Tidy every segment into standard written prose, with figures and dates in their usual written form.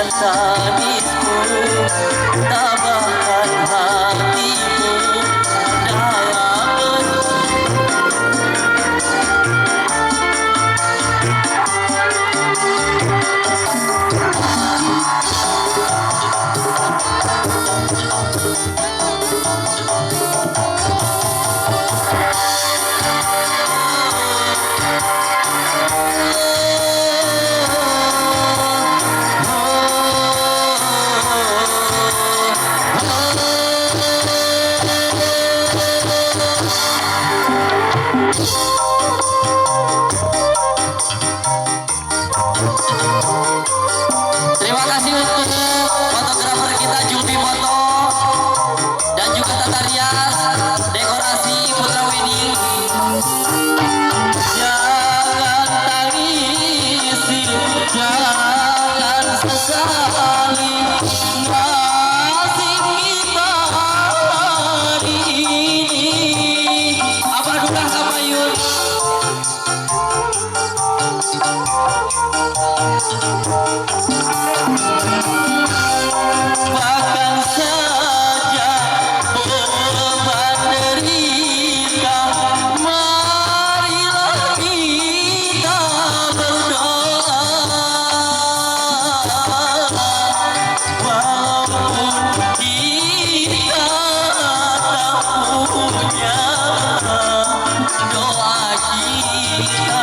tangismu, tabahkan hatimu dalam Terima kasih untuk fotografer kita Julbi Moto dan juga Tata Rias dekorasi Putra Wedding. Jangan tangisi, jangan sesali nasib kita hari ini. Apa duka sama Yun? Bahkan saja beban derita, marilah kita berdoa. Walaupun kita tak punya, doa kita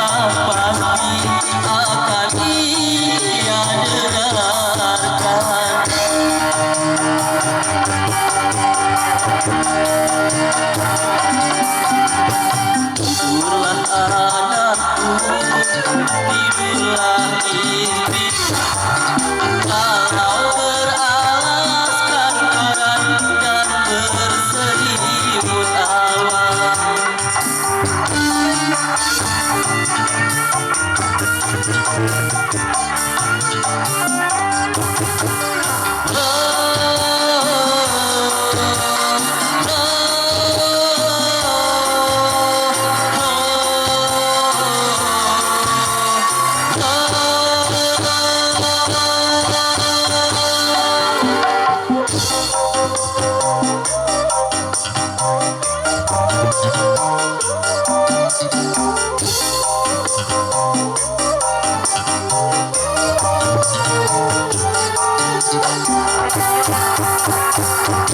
pasti akan Dia dengarkan. Tidurlah anakku, tidurlah istriku, kalau beralaskan koran dan berselimut awan.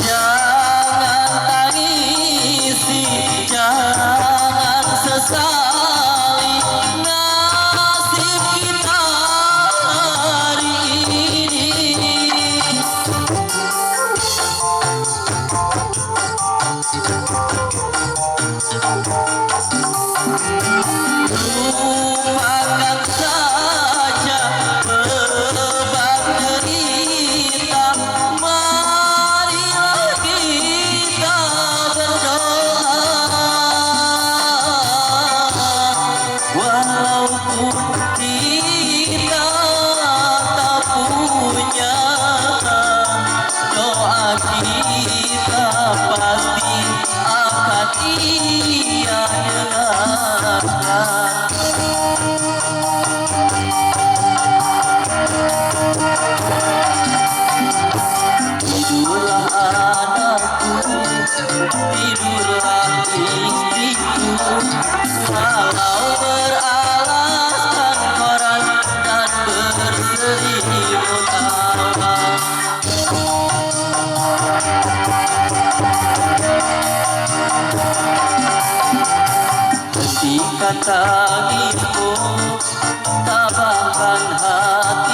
Jangan tangisi, jangan sesali nasib kita hari ini. Lupakan saja beban derita, marilah kita berdoa. Walaupun kita tak punya, doa kita pasti akan Dia dengarkan. Tidurlah anakku, tidurlah istriku, walau beralaskan koran dan berselimut awan. Hentikan tangismu, tabahkan hati